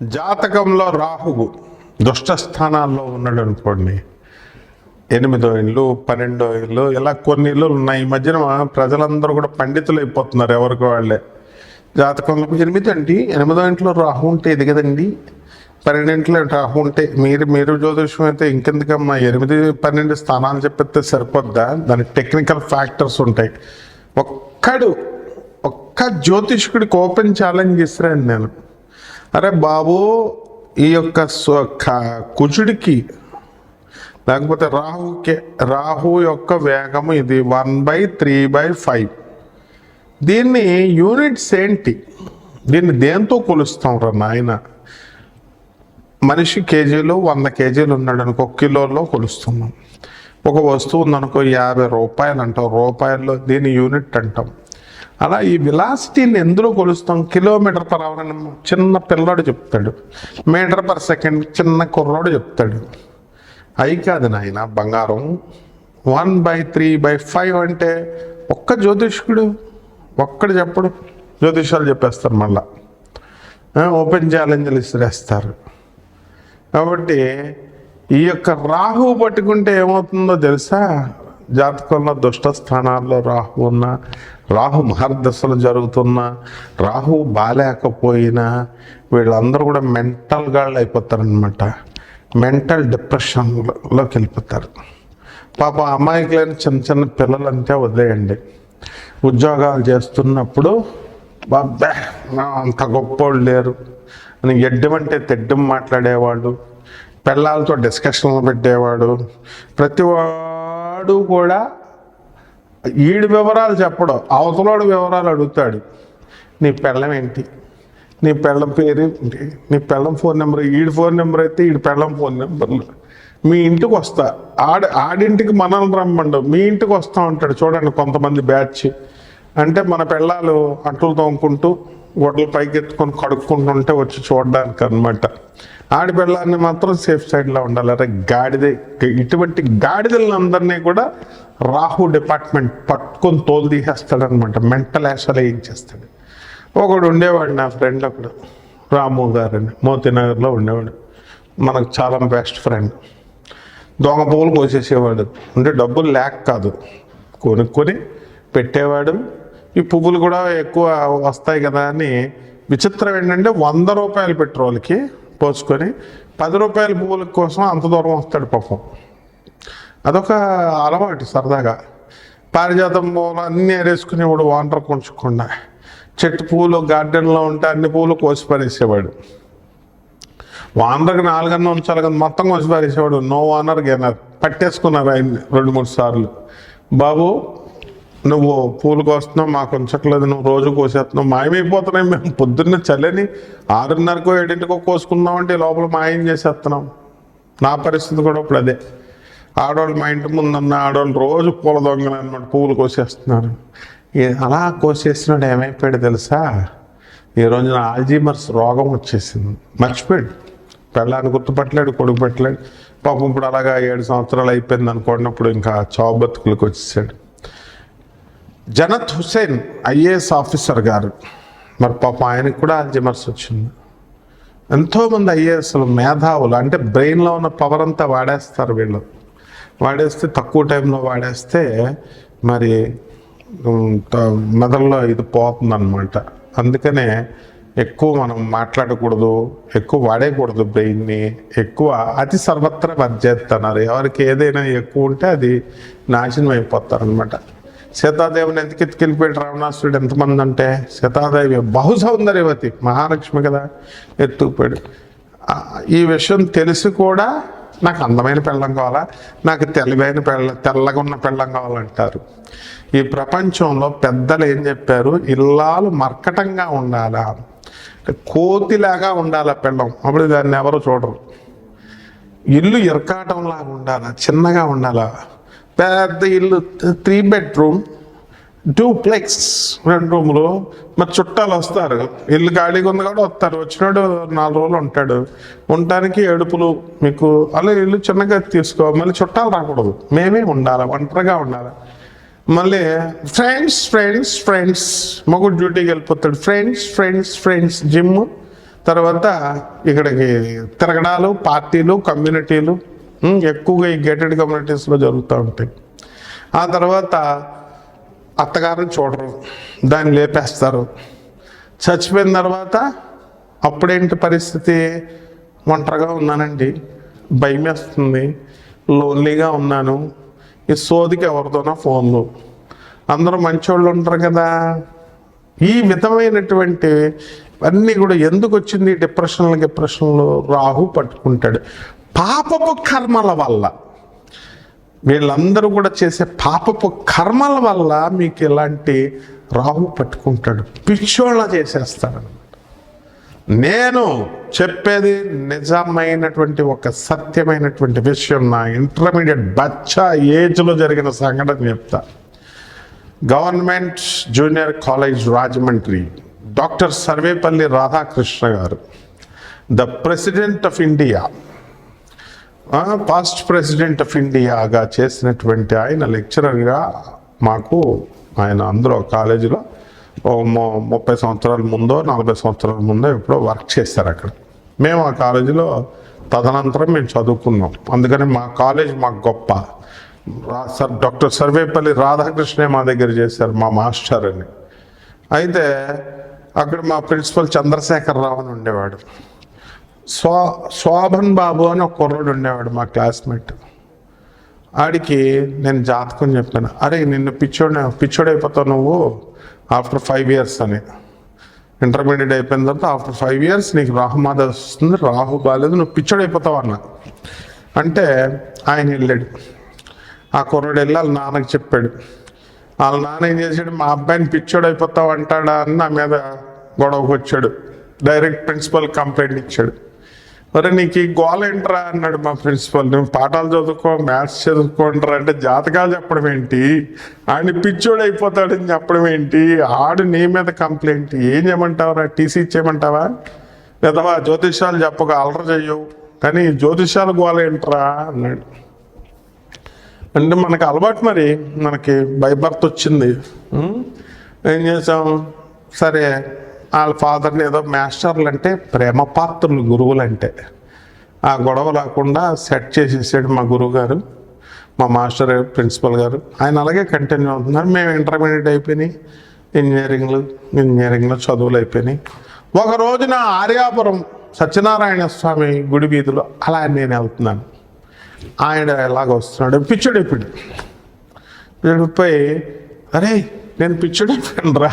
జాతకంలో రాహువు దుష్ట స్థానాల్లో ఉన్నాడు అనుకోండి, 8వ ఇల్లు 12వ ఇల్లు ఇలా కొన్ని ఇల్లు ఉన్నాయి. ఈ మధ్యన ప్రజలందరూ కూడా పండితులు అయిపోతున్నారు ఎవరికి వాళ్ళే. జాతకంలో 8 అండి, 8వ ఇంట్లో రాహు ఉంటే ఇది కదండి, 12 రాహు ఉంటే మీరు జ్యోతిషం అయితే ఇంకెందుకమ్మా 8, 12 స్థానాలు చెప్పితే సరిపోద్దా? దానికి టెక్నికల్ ఫ్యాక్టర్స్ ఉంటాయి. ఒక్క జ్యోతిష్కుడికి ఓపెన్ ఛాలెంజ్ ఇస్తున్నాను నేను. అరే బాబు, ఈ యొక్క కుజుడికి లేకపోతే రాహు యొక్క వేగము ఇది 1/3/5. దీన్ని యూనిట్స్ ఏంటి? దీన్ని దేంతో కొలుస్తాం రా నాయన? మనిషి కేజీలు 100 కేజీలు ఉన్నాడు అనుకో, కిలోల్లో కొలుస్తున్నాం. ఒక వస్తువు ఉందనుకో 50 రూపాయలు అంటాం, రూపాయల్లో దీని యూనిట్ అంటాం. అలా ఈ వెలాసిటీని ఎందులో కొలుస్తాం? కిలోమీటర్ పర్ అవర్ అని చిన్న పిల్లాడు చెప్తాడు, మీటర్ పర్ సెకండ్ చిన్న కుర్రాడు చెప్తాడు. అయి కాదు నాయన బంగారం. 1/3/5 అంటే ఒక్క జ్యోతిష్కుడు ఒక్కడు చెప్పడు, జ్యోతిషాలు చెప్పేస్తారు, మళ్ళా ఓపెన్ ఛాలెంజ్లు ఇసిరేస్తారు. కాబట్టి ఈ యొక్క రాహువు పట్టుకుంటే ఏమవుతుందో తెలుసా? జాతకంలో దుష్ట స్థానాల్లో రాహు ఉన్న, రాహు మహర్దశలు జరుగుతున్నా, రాహు బాలేకపోయినా వీళ్ళందరూ కూడా మెంటల్ గాళ్ళు అయిపోతారనమాట. మెంటల్ డిప్రెషన్లోకి వెళ్ళిపోతారు. పాప అమాయకులైన చిన్న పిల్లలంటే వదిలేయండి. ఉద్యోగాలు చేస్తున్నప్పుడు బాబ్బా అంత గొప్పోళ్ళు లేరు అని ఎడ్డమంటే తెడ్డం మాట్లాడేవాడు, పిల్లలతో డిస్కషన్లు పెట్టేవాడు. ప్రతివాడు కూడా ఈడు వివరాలు చెప్పడం, అవతలోడు వివరాలు అడుగుతాడు. నీ పెళ్ళం ఏంటి, నీ పెళ్ళం పేరు ఏంటి, నీ పెళ్ళం ఫోన్ నెంబర్, ఈడి ఫోన్ నెంబర్ అయితే ఈడి పెళ్ళం ఫోన్ నెంబర్లు. మీ ఇంటికి వస్తా, ఆడింటికి మనల్ని రమ్మండు, మీ ఇంటికి వస్తూ ఉంటాడు. చూడండి కొంతమంది బ్యాచ్ అంటే మన పెళ్ళాలు అంట్లు తోముకుంటూ గొడ్డలు పైకి ఎత్తుకొని కడుక్కుంటుంటే వచ్చి చూడడానికి అనమాట. ఆడి పెళ్ళాన్ని మాత్రం సేఫ్ సైడ్లో ఉండాలి. అరే గాడిదే, ఇటువంటి గాడిదలందరినీ కూడా రాహు డిపార్ట్మెంట్ పట్టుకొని తోలు తీసేస్తాడనమాట. మెంటల్ యాషాలు ఏం చేస్తాడు. ఒకడు ఉండేవాడు, నా ఫ్రెండ్ ఒకడు, రాము గారని, మోతీనగర్లో ఉండేవాడు. మనకు చాలా బెస్ట్ ఫ్రెండ్. దొంగ పువ్వులు కోసేసేవాడు. అంటే డబ్బులు లేక కాదు, కొనుక్కొని పెట్టేవాడు. ఈ పువ్వులు కూడా ఎక్కువ వస్తాయి కదా అని. విచిత్రం ఏంటంటే 100 రూపాయలు పెట్రోల్కి పోసుకొని 10 రూపాయల పువ్వుల కోసం అంత దూరం వస్తాడు పాపం. అదొక అలవాటు సరదాగా. పారిజాతం పువ్వులు అన్నీ ఏరేసుకునేవాడు వాటర్ కొంచకుండా. చెట్టు పువ్వులు గార్డెన్లో ఉంటే అన్ని పువ్వులు కోసి పారేసేవాడు. వానర్కి 4 అన్న ఉంచాలి కదా, మొత్తం కోసి పారేసేవాడు. నో వానర్ గెనర్ పట్టేసుకున్నారు ఆయన 2-3 సార్లు. బాబు నువ్వు పూలు కోస్తున్నావు, మాకు ఉంచట్లేదు, నువ్వు రోజు కోసేస్తున్నావు, మాయమైపోతున్నాయి. మేము పొద్దున్న చల్లని 6:30కో 7:00కో కోసుకున్నామంటే లోపల మాయం చేసేస్తున్నాం. నా పరిస్థితి కూడా ఇప్పుడు అదే. ఆడవాళ్ళు మా ఇంటి ముందున్న ఆడవాళ్ళు రోజు పూల దొంగలు అనమాట, పువ్వులు కోసేస్తున్నారు. అలా కోసేసినాడు ఏమైపోయాడు తెలుసా? ఈ రోజున ఆల్జీమర్స్ రోగం వచ్చేసింది. మర్చిపోయాడు, పెళ్ళాన్ని గుర్తుపట్టలేడు, కొడుకు పెట్టలేడు. పాపం ఇప్పుడు అలాగా 7 సంవత్సరాలు అయిపోయింది అనుకున్నప్పుడు ఇంకా చావు బతుకులకు వచ్చేసాడు. జనత్ హుసేన్ IAS ఆఫీసర్ గారు, మరి పాపం ఆయనకు కూడా ఆల్జీమర్స్ వచ్చింది. ఎంతోమంది IASలు మేధావులు, అంటే బ్రెయిన్లో ఉన్న పవర్ అంతా వాడేస్తారు వీళ్ళు. వాడేస్తే తక్కువ టైంలో వాడేస్తే మరి మెదడులో ఇది పోతుందన్నమాట. అందుకనే ఎక్కువ మనం మాట్లాడకూడదు, ఎక్కువ వాడేయకూడదు బ్రెయిన్ని. ఎక్కువ అతి సర్వత్రా వర్జేస్తున్నారు. ఎవరికి ఏదైనా ఎక్కువ ఉంటే అది నాశనం అయిపోతారనమాట. సీతాదేవిని ఎందుకు ఎత్తుకెళ్ళిపోయాడు రావణాసురుడు? ఎంతమంది అంటే సీతాదేవి బహు సౌందర్యవతి, మహాలక్ష్మి కదా, ఎత్తుకుపోయాడు. ఈ విషయం తెలిసి కూడా నాకు అందమైన పెళ్ళం కావాలా, నాకు తెల్లగా ఉన్న పెళ్ళం కావాలంటారు. ఈ ప్రపంచంలో పెద్దలు ఏం చెప్పారు? ఇల్లాలు మర్కటంగా ఉండాలా, కోతిలాగా ఉండాలా పెళ్ళం, అప్పుడు దాన్ని ఎవరు చూడరు. ఇల్లు ఇరకాటంలాగా ఉండాలా, చిన్నగా ఉండాలా. పెద్ద ఇల్లు 3 బెడ్రూమ్ 2ప్లెx 2 రూములు. మరి చుట్టాలు వస్తారు, ఇల్లు ఖాళీగా ఉంది కూడా వస్తారు. వచ్చినాడు 4 రోజులు ఉంటాడు, ఉండటానికి ఏడుపులు. మీకు అలా ఇల్లు చిన్నగా తీసుకో, మళ్ళీ చుట్టాలు రాకూడదు, మేమే ఉండాలి, ఒంటరిగా ఉండాలి. మళ్ళీ ఫ్రెండ్స్ ఫ్రెండ్స్ ఫ్రెండ్స్, మగుడు డ్యూటీకి వెళ్ళిపోతాడు, ఫ్రెండ్స్ ఫ్రెండ్స్ ఫ్రెండ్స్, జిమ్ తర్వాత ఇక్కడికి తిరగడాలు, పార్టీలు, కమ్యూనిటీలు ఎక్కువగా ఈ గేటెడ్ కమ్యూనిటీస్లో జరుగుతూ ఉంటాయి. ఆ తర్వాత అత్తగారిని చూడరు, దాన్ని లేపేస్తారు. చచ్చిపోయిన తర్వాత అప్పుడేంటి పరిస్థితి? ఒంటరిగా ఉన్నానండి, భయం వేస్తుంది, లోన్లీగా ఉన్నాను, ఈ సోదికి ఎవరితోనో ఫోన్లు, అందరూ మంచోళ్ళు ఉంటారు కదా. ఈ విధమైనటువంటి అన్నీ కూడా ఎందుకు వచ్చింది? డిప్రెషన్లు రాహు పట్టుకుంటాడు. పాపపు కర్మల వల్ల, వీళ్ళందరూ కూడా చేసే పాపపు కర్మల వల్ల మీకు ఇలాంటి రాహు పట్టుకుంటాడు, పిచ్చోళ్ళ చేసేస్తాడు. నేను చెప్పేది నిజమైనటువంటి ఒక సత్యమైనటువంటి విషయం. నా ఇంటర్మీడియట్ బచ్చా ఏజ్లో జరిగిన సంఘటన చెప్తా. Government junior college Rajahmundry, doctor Sarvepalli Radhakrishna garu, the president of India, past president of ఇండియాగా చేసినటువంటి ఆయన లెక్చరర్గా మాకు, ఆయన అందులో కాలేజీలో 30 సంవత్సరాల ముందో 40 సంవత్సరాల ముందో ఎప్పుడో వర్క్ చేశారు అక్కడ. మేము ఆ కాలేజీలో తదనంతరం మేము చదువుకున్నాం. అందుకని మా కాలేజ్ మాకు గొప్ప. డాక్టర్ సర్వేపల్లి రాధాకృష్ణే మా దగ్గర చేశారు, మా మాస్టర్ అని. అయితే అక్కడ మా ప్రిన్సిపల్ చంద్రశేఖరరావు అని ఉండేవాడు. శోభన్ బాబు అని ఒక కుర్రాడు ఉండేవాడు, మా క్లాస్మేట్. ఆడికి నేను జాతకం చెప్పాను, అరే నిన్ను పిచ్చోడైపోతావు నువ్వు ఆఫ్టర్ 5 years అని. ఇంటర్మీడియట్ అయిపోయిన తర్వాత ఆఫ్టర్ 5 years నీకు రాహుమాద వస్తుంది, రాహు బాగాలేదు, నువ్వు పిచ్చోడైపోతావు అన్న. అంటే ఆయన వెళ్ళాడు, ఆ కుర్రాడు వెళ్ళి వాళ్ళ నాన్నకి చెప్పాడు. వాళ్ళ నాన్న ఏం చేశాడు, మా అబ్బాయిని పిచ్చోడైపోతావు అంటాడా అని నా మీద గొడవకు వచ్చాడు. డైరెక్ట్ ప్రిన్సిపల్ కంప్లైంట్ ఇచ్చాడు. మరి నీకు ఈ గోల ఏంట్రా అన్నాడు మా ప్రిన్సిపల్. నువ్వు పాఠాలు చదువుకో, మ్యాథ్స్ చదువుకోండిరా అంటే జాతకాలు చెప్పడం ఏంటి, ఆడిని పిచ్చోడు అయిపోతాడని చెప్పడం ఏంటి, ఆడు నీ మీద కంప్లైంట్. ఏం చేయమంటావురా, టీసీ ఇచ్చేయమంటావా? లేదా జ్యోతిష్యాలు చెప్పక అలర చెయ్యవు, కానీ జ్యోతిష్యాలు గోల ఏంట్రా అన్నాడు. అంటే మనకు అలవాటు, మరి మనకి బై బర్త్ వచ్చింది. ఏం చేసాం, సరే వాళ్ళ ఫాదర్ని ఏదో మాస్టర్లు అంటే ప్రేమ పాత్రలు గురువులు అంటే, ఆ గొడవ లేకుండా సెట్ చేసేసాడు మా గురువు గారు, మా మాస్టర్ ప్రిన్సిపల్ గారు. ఆయన అలాగే కంటిన్యూ అవుతున్నారు. మేము ఇంటర్మీడియట్ అయిపోయినాయి, ఇంజనీరింగ్లో చదువులు అయిపోయినాయి. ఒక రోజున ఆర్యాపురం సత్యనారాయణ స్వామి గుడి వీధిలో అలా నేను వెళ్తున్నాను. ఆయన ఎలాగ వస్తున్నాడు, పిచ్చోడైపోయి, అరే నేను పిచ్చోడైపోయాను రా,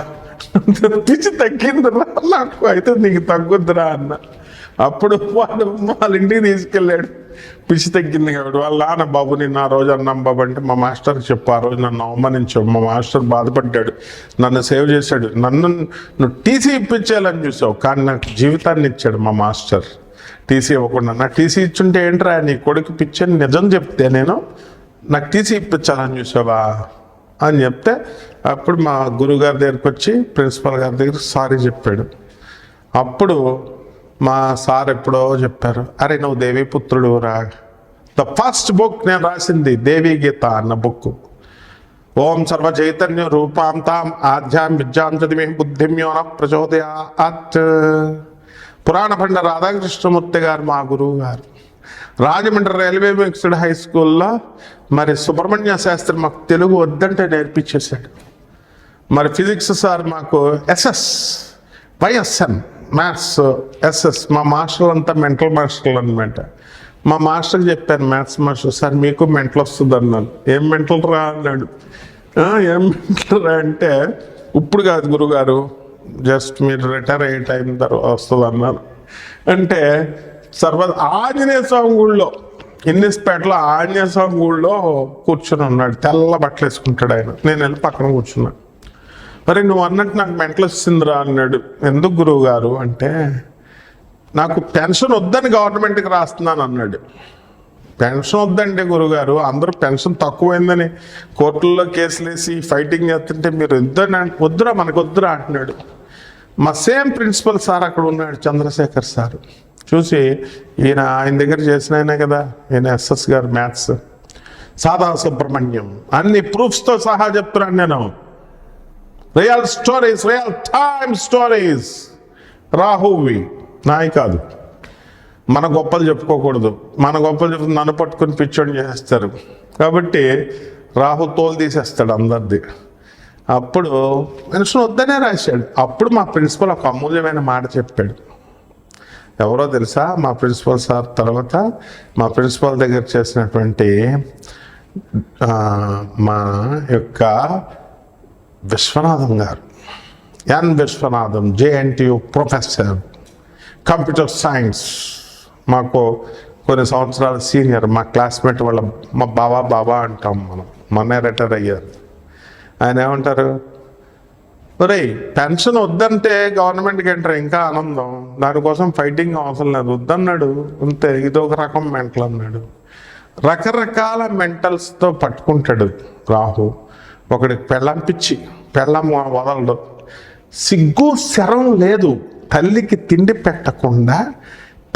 పిచ్చి తగ్గిందిరా నాకు, అయితే నీకు తగ్గుద్దురా అన్న. అప్పుడు వాళ్ళ ఇంటికి తీసుకెళ్ళాడు, పిచ్చి తగ్గింది కాబట్టి. వాళ్ళ నాన్న, బాబు నేను ఆ రోజు అన్నాం బాబు అంటే, మా మాస్టర్కి చెప్పు, ఆ రోజు నన్ను అవమానించావు. మా మాస్టర్ బాధపడ్డాడు, నన్ను సేవ్ చేశాడు. నువ్వు టీసీ ఇప్పించాలని చూసావు, కానీ నాకు జీవితాన్ని ఇచ్చాడు మా మాస్టర్. టీసీ ఇవ్వకుండా, నాకు టీసీ ఇచ్చుంటే ఏంట్రా నీ కొడుకు పిచ్చని నిజం చెప్తే నేను, నాకు టీసీ ఇప్పించాలని చూసావా అని చెప్తే, అప్పుడు మా గురువుగారి దగ్గరికి వచ్చి ప్రిన్సిపల్ గారి దగ్గర సారీ చెప్పాడు. అప్పుడు మా సార్ ఎప్పుడో చెప్పారు, అరే నువ్వు దేవీపుత్రుడు రా. ద ఫస్ట్ బుక్ నేను రాసింది దేవీ గీత అన్న బుక్. ఓం సర్వ చైతన్య రూపాంతాం ఆధ్యాం విద్యాం చదివి బుద్ధిమ్యోన ప్రచోదయాత్. పురాణ పండ రాధాకృష్ణమూర్తి గారు మా గురువు గారు. రాజమండ్రి రైల్వే మిక్స్డ్ హై స్కూల్లో మరి సుబ్రహ్మణ్య శాస్త్రి మాకు తెలుగు వద్దంటే నేర్పించేశాడు. మరి ఫిజిక్స్ సార్ మాకు వైఎస్ఎన్ మ్యాథ్స్ ఎస్ఎస్. మా మాస్టర్లు అంతా మెంటల్ మాస్టర్లు అనమాట. మా మాస్టర్కి చెప్పాను, మ్యాథ్స్ మాస్టర్ సార్ మీకు మెంటల్ వస్తుంది అన్నాను. ఏం మెంటల్ రా అన్నాడు. ఏం మెంటల్ రా అంటే, ఇప్పుడు కాదు గురుగారు, జస్ట్ మీరు రిటైర్ అయ్యే టైం తర్వాత వస్తుంది అన్నారు. అంటే ఆంజనేయ స్వామి గుళ్ళో, ఇన్నిస్పేటలో ఆంజనేయ స్వామి గుళ్ళో కూర్చొని ఉన్నాడు, తెల్ల బట్టలు వేసుకుంటాడు ఆయన. నేను వెళ్ళి పక్కన కూర్చున్నాను. మరి నువ్వు అన్నట్టు నాకు మెంటల్ వచ్చిందిరా అన్నాడు. ఎందుకు గురువు గారు అంటే, నాకు పెన్షన్ వద్దని గవర్నమెంట్కి రాస్తున్నాను అన్నాడు. పెన్షన్ వద్దంటే గురుగారు, అందరూ పెన్షన్ తక్కువైందని కోర్టుల్లో కేసులు వేసి ఫైటింగ్ చేస్తుంటే మీరు వద్దురా మనకు వద్దురా అంటున్నాడు. మా సేమ్ ప్రిన్సిపల్ సార్ అక్కడ ఉన్నాడు, చంద్రశేఖర్ సార్. చూసి ఆయన దగ్గర చేసిన ఆయనే కదా, ఈయన ఎస్ఎస్ గారు మ్యాథ్స్, సాదా సుబ్రహ్మణ్యం, అన్ని ప్రూఫ్స్తో సహా చెప్తున్నాను నేను. Real stories, real time stories, రాహువి నాయి కాదు. మన గొప్పలు చెప్పుకోకూడదు. మన గొప్పలు చెప్పి నన్ను పట్టుకుని పిచ్చోని చేసేస్తారు. కాబట్టి రాహు తోలు తీసేస్తాడు అందరిది. అప్పుడు మనుషులు వద్దనే రాశాడు. అప్పుడు మా ప్రిన్సిపల్ ఒక అమూల్యమైన మాట చెప్పాడు. ఎవరో తెలుసా? మా ప్రిన్సిపల్ సార్ తర్వాత మా ప్రిన్సిపల్ దగ్గర చేసినటువంటి మా యొక్క Viswanatham garu, N Viswanatham, JNTU professor computer science, మాకు కొన్ని సంవత్సరాల సీనియర్, మా క్లాస్మేట్ వాళ్ళ మా బాబా అంటాం మనం, మొన్నే రిటైర్ అయ్యారు. ఆయన ఏమంటారు, ఒరే పెన్షన్ వద్దంటే గవర్నమెంట్కి ఎంటర్ ఇంకా ఆనందం, దానికోసం ఫైటింగ్ అవసరం లేదు, వద్దన్నాడు అంతే, ఇదొక రకం మెంటల్ అన్నాడు. రకరకాల మెంటల్స్తో పట్టుకుంటాడు రాహు. ఒకడికి పెళ్ళం పిచ్చి, పెళ్ళం వదలడు, సిగ్గు శరం లేదు, తల్లికి తిండి పెట్టకుండా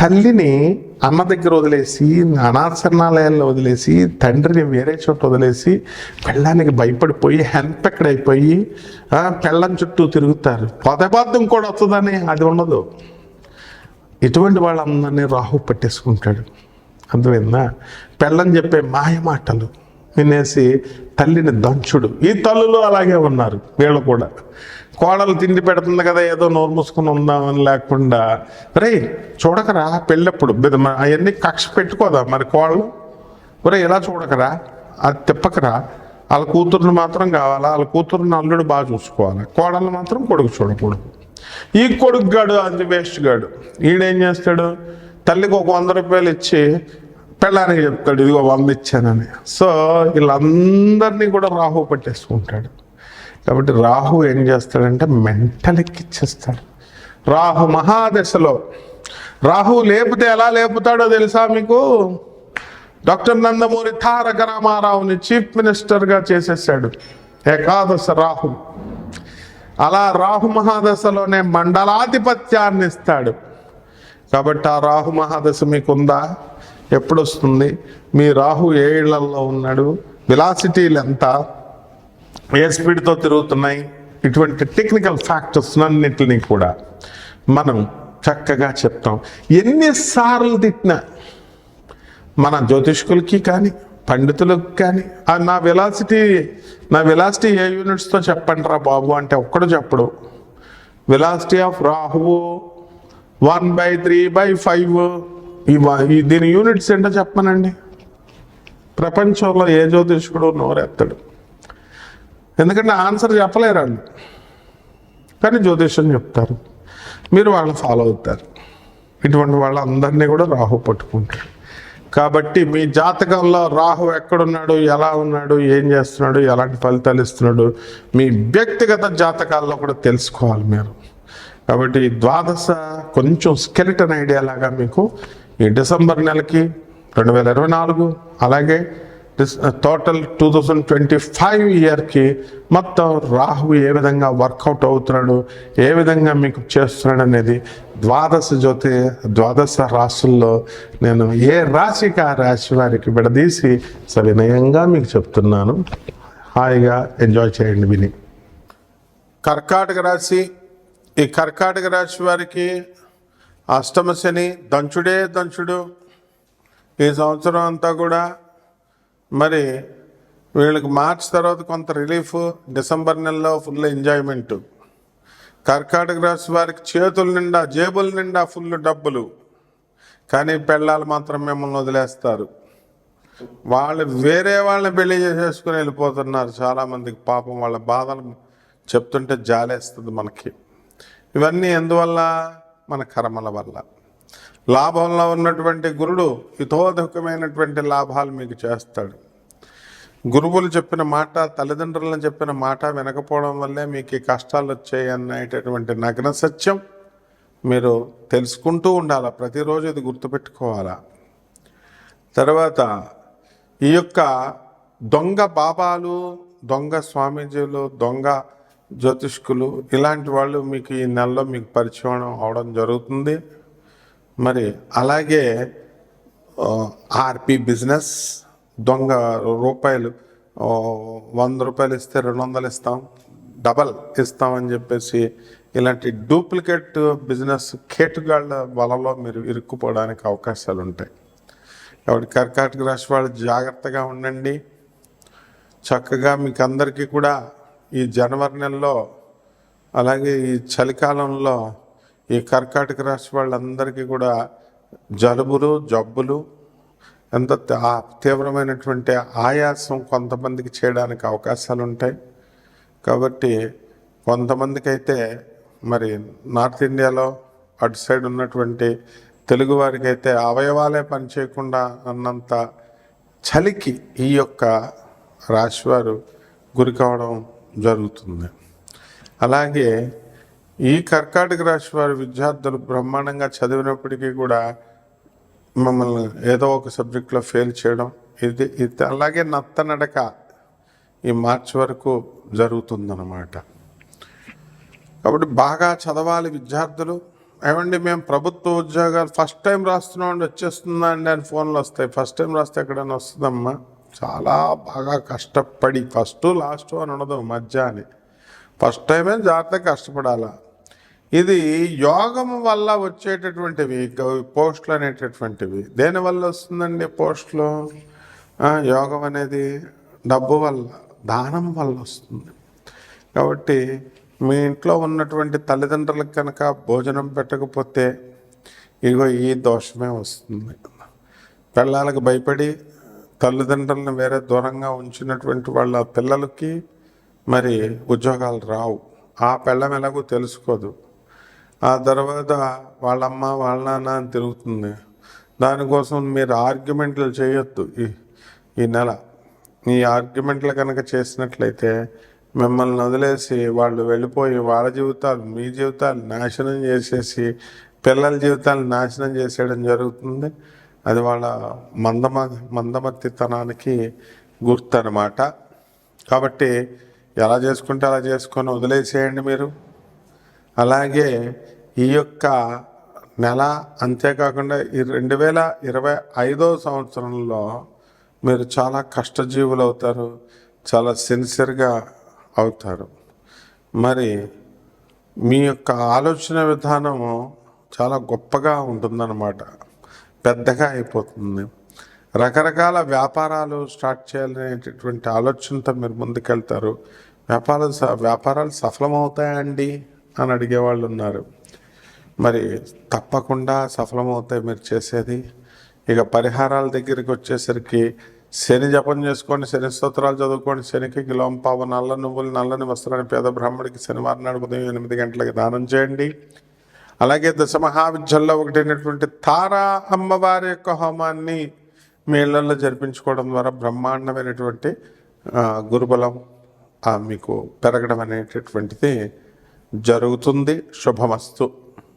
తల్లిని అన్న దగ్గర వదిలేసి, అనాథశరణాలయాల్లో వదిలేసి, తండ్రిని వేరే చోట వదిలేసి, పెళ్ళానికి భయపడిపోయి హెన్పెక్కడైపోయి పెళ్ళం చుట్టూ తిరుగుతారు. పొదబార్థం కూడా వస్తుందని అది ఉండదు. ఇటువంటి వాళ్ళందరినీ రాహు పట్టేసుకుంటాడు. అర్థమైందా? పెళ్ళం చెప్పే మాయ మాటలు వినేసి తల్లిని దంచుడు. ఈ తల్లులు అలాగే ఉన్నారు, వీళ్ళు కూడా. కోడలు తిండి పెడుతుంది కదా, ఏదో నోరు మూసుకొని ఉందామని లేకుండా, రే చూడకరా పెళ్ళప్పుడు అవన్నీ కక్ష పెట్టుకోదా మరి కోడలు, ఒరే ఇలా చూడకరా, అది తిప్పకరా, వాళ్ళ కూతురుని మాత్రం కావాలా, వాళ్ళ కూతురుని అల్లుడు బాగా చూసుకోవాలి, కోడలు మాత్రం కొడుకు చూడకూడదు. ఈ కొడుకు గాడు అది వేస్ట్ గాడు, ఈడేం చేస్తాడు, తల్లికి ఒక 100 రూపాయలు ఇచ్చి పెళ్ళానికి చెప్తాడు, ఇదిగో 100 ఇచ్చానని. సో వీళ్ళందరినీ కూడా రాహు పట్టేసుకుంటాడు. కాబట్టి రాహు ఏం చేస్తాడంటే మెంటల్ ఎక్కిచ్చేస్తాడు. రాహు మహాదశలో రాహు లేపితే ఎలా లేపుతాడో తెలుసా మీకు? డాక్టర్ నందమూరి తారక రామారావుని చీఫ్ మినిస్టర్గా చేసేసాడు ఏకాదశ రాహు. అలా రాహు మహాదశలోనే మండలాధిపత్యాన్ని ఇస్తాడు. కాబట్టి ఆ రాహు మహాదశ మీకుందా? ఎప్పుడు వస్తుంది? మీ రాహు ఏ ఇళ్లలో ఉన్నాడు, వెలాసిటీలు ఎంత, ఏ స్పీడ్తో తిరుగుతున్నాయి, ఇటువంటి టెక్నికల్ ఫ్యాక్టర్స్ అన్నింటినీ కూడా మనం చక్కగా చెప్తాం. ఎన్నిసార్లు తిట్టినా మన జ్యోతిష్కులకి కానీ పండితులకు కానీ నా వెలాసిటీ ఏ యూనిట్స్తో చెప్పండి రా బాబు అంటే ఒక్కడు చెప్పడు. వెలాసిటీ ఆఫ్ రాహువు 1/3/5, దీని యూనిట్స్ ఏంటో చెప్పనండి. ప్రపంచంలో ఏ జ్యోతిష్కుడు నోరెత్తడు, ఎందుకంటే ఆన్సర్ చెప్పలేరు వాళ్ళు, కానీ జ్యోతిష్యం చెప్తారు, మీరు వాళ్ళని ఫాలో అవుతారు. ఇటువంటి వాళ్ళందరినీ కూడా రాహు పట్టుకుంటాడు. కాబట్టి మీ జాతకంలో రాహు ఎక్కడున్నాడు, ఎలా ఉన్నాడు, ఏం చేస్తున్నాడు, ఎలాంటి ఫలితాలు ఇస్తున్నాడు, మీ వ్యక్తిగత జాతకాల్లో కూడా తెలుసుకోవాలి మీరు. కాబట్టి ఈ ద్వాదశ కొంచెం స్కెలిటన్ ఐడియా లాగా మీకు ఈ డిసెంబర్ నెలకి 2024, అలాగే టోటల్ 2025 ఇయర్కి మొత్తం రాహు ఏ విధంగా వర్కౌట్ అవుతున్నాడు, ఏ విధంగా మీకు చేస్తున్నాడు అనేది ద్వాదశ రాశుల్లో నేను ఏ రాశికి ఆ రాశి వారికి విడదీసి సవినయంగా మీకు చెప్తున్నాను. హాయిగా ఎంజాయ్ చేయండి విని. కర్కాటక రాశి. ఈ కర్కాటక రాశి వారికి అష్టమ శని దంచుడు ఈ సంవత్సరం అంతా కూడా. మరి వీళ్ళకి మార్చ్ తర్వాత కొంత రిలీఫ్, డిసెంబర్ నెలలో ఫుల్ ఎంజాయ్మెంటు. కర్కాటక రాశి వారికి చేతుల నిండా జేబుల నిండా ఫుల్ డబ్బులు, కానీ పెళ్ళాలు మాత్రం మిమ్మల్ని వదిలేస్తారు. వాళ్ళు వేరే వాళ్ళని పెళ్లి చేసేసుకుని వెళ్ళిపోతున్నారు చాలామందికి. పాపం వాళ్ళ బాధలు చెప్తుంటే జాలేస్తుంది మనకి. ఇవన్నీ ఎందువల్ల? మన కర్మల వల్ల. లాభంలో ఉన్నటువంటి గురుడు హితోధికమైనటువంటి లాభాలు మీకు చేస్తాడు. గురువులు చెప్పిన మాట, తల్లిదండ్రులను చెప్పిన మాట వినకపోవడం వల్లే మీకు ఈ కష్టాలు వచ్చాయి అనేటటువంటి నగ్న సత్యం మీరు తెలుసుకుంటూ ఉండాలి. ప్రతిరోజు ఇది గుర్తుపెట్టుకోవాలా. తర్వాత ఈ యొక్క దొంగ బాబాలు, దొంగ స్వామీజీలు, దొంగ జ్యోతిష్కులు ఇలాంటి వాళ్ళు మీకు ఈ నెలలో మీకు పరిచయం అవడం జరుగుతుంది. మరి అలాగే ఆర్పి బిజినెస్, దొంగ రూపాయలు 100 రూపాయలు ఇస్తే 200 ఇస్తాం, డబల్ ఇస్తామని చెప్పేసి ఇలాంటి డూప్లికేట్ బిజినెస్ కేటుగాళ్ళ వలలో మీరు ఇరుక్కుపోవడానికి అవకాశాలు ఉంటాయి. కాబట్టి కర్కాటక రాశి వాళ్ళు జాగ్రత్తగా ఉండండి. చక్కగా మీకు అందరికీ కూడా ఈ జనవరి నెలలో అలాగే ఈ చలికాలంలో ఈ కర్కాటక రాశి వాళ్ళందరికీ కూడా జబ్బులు ఎంత తీవ్రమైనటువంటి ఆయాసం కొంతమందికి చేయడానికి అవకాశాలు ఉంటాయి. కాబట్టి కొంతమందికి అయితే మరి నార్త్ ఇండియాలో అటు సైడ్ ఉన్నటువంటి తెలుగు వారికి అయితే అవయవాలే పనిచేయకుండా అన్నంత చలికి ఈ యొక్క రాశివారు గురి కావడం జరుగుతుంది. అలాగే ఈ కర్కాటక రాశి వారి విద్యార్థులు బ్రహ్మాండంగా చదివినప్పటికీ కూడా మమ్మల్ని ఏదో ఒక సబ్జెక్ట్లో ఫెయిల్ చేయడం ఇది అలాగే నత్తనడక ఈ మార్చి వరకు జరుగుతుందన్నమాట. కాబట్టి బాగా చదవాలి విద్యార్థులు. ఏమండి మేము ప్రభుత్వ ఉద్యోగాలు ఫస్ట్ టైం రాస్తున్నామండి వచ్చేస్తుందా అండి అని ఫోన్లు వస్తాయి. ఫస్ట్ టైం రాస్తే ఎక్కడైనా వస్తుందమ్మా? చాలా బాగా కష్టపడి ఫస్ట్ లాస్ట్ అని ఉండదు, మధ్య అని ఫస్ట్ టైమే జాగ్రత్తగా కష్టపడాలా. ఇది యోగం వల్ల వచ్చేటటువంటివి పోస్టులు అనేటటువంటివి. దేనివల్ల వస్తుందండి పోస్టులు? యోగం అనేది డబ్బు వల్ల, దానం వల్ల వస్తుంది. కాబట్టి మీ ఇంట్లో ఉన్నటువంటి తల్లిదండ్రులకు కనుక భోజనం పెట్టకపోతే ఇగో ఈ దోషమే వస్తుంది. పిల్లలకు భయపడి తల్లిదండ్రులను వేరే దూరంగా ఉంచినటువంటి వాళ్ళ పిల్లలకి మరి ఉద్యోగాలు రావు. ఆ పిల్లం ఎలాగో తెలుసుకోదు. ఆ తర్వాత వాళ్ళమ్మ వాళ్ళ నాన్న అని తిరుగుతుంది. దానికోసం మీరు ఆర్గ్యుమెంట్లు చేయొద్దు. ఈ నెల ఈ ఆర్గ్యుమెంట్లు కనుక చేసినట్లయితే మిమ్మల్ని వదిలేసి వాళ్ళు వెళ్ళిపోయి వాళ్ళ జీవితాలు మీ జీవితాలు నాశనం చేసేసి పిల్లల జీవితాలు నాశనం చేసేయడం జరుగుతుంది. అది వాళ్ళ మందమతితనానికి గుర్తు అన్నమాట. కాబట్టి ఎలా చేసుకుంటే అలా చేసుకొని వదిలేసేయండి మీరు. అలాగే ఈ యొక్క నెల అంతేకాకుండా ఈ 2025 సంవత్సరంలో మీరు చాలా కష్టజీవులు అవుతారు, చాలా సిన్సియర్గా అవుతారు. మరి మీ యొక్క ఆలోచన విధానము చాలా గొప్పగా ఉంటుందన్నమాట, పెద్దగా అయిపోతుంది. రకరకాల వ్యాపారాలు స్టార్ట్ చేయాలనేటటువంటి ఆలోచనతో మీరు ముందుకెళ్తారు. వ్యాపారాలు సఫలమవుతాయండి అని అడిగేవాళ్ళు ఉన్నారు. మరి తప్పకుండా సఫలమవుతాయి మీరు చేసేది. ఇక పరిహారాల దగ్గరికి వచ్చేసరికి శని జపం చేసుకోండి, శని స్తోత్రాలు చదువుకోండి, శనికి కిలోంపావు నల్ల నువ్వులు నల్లని వస్త్రాన్ని పేద బ్రాహ్మడికి శనివారం నాడు ఉదయం 8 గంటలకు దానం చేయండి. అలాగే దశమహావిద్యల్లో ఒకటైనటువంటి తారా అమ్మవారి యొక్క హోమాన్ని మీ ఇళ్లలో జరిపించుకోవడం ద్వారా బ్రహ్మాండమైనటువంటి గురుబలం మీకు పెరగడం అనేటటువంటిది జరుగుతుంది. శుభమస్తు.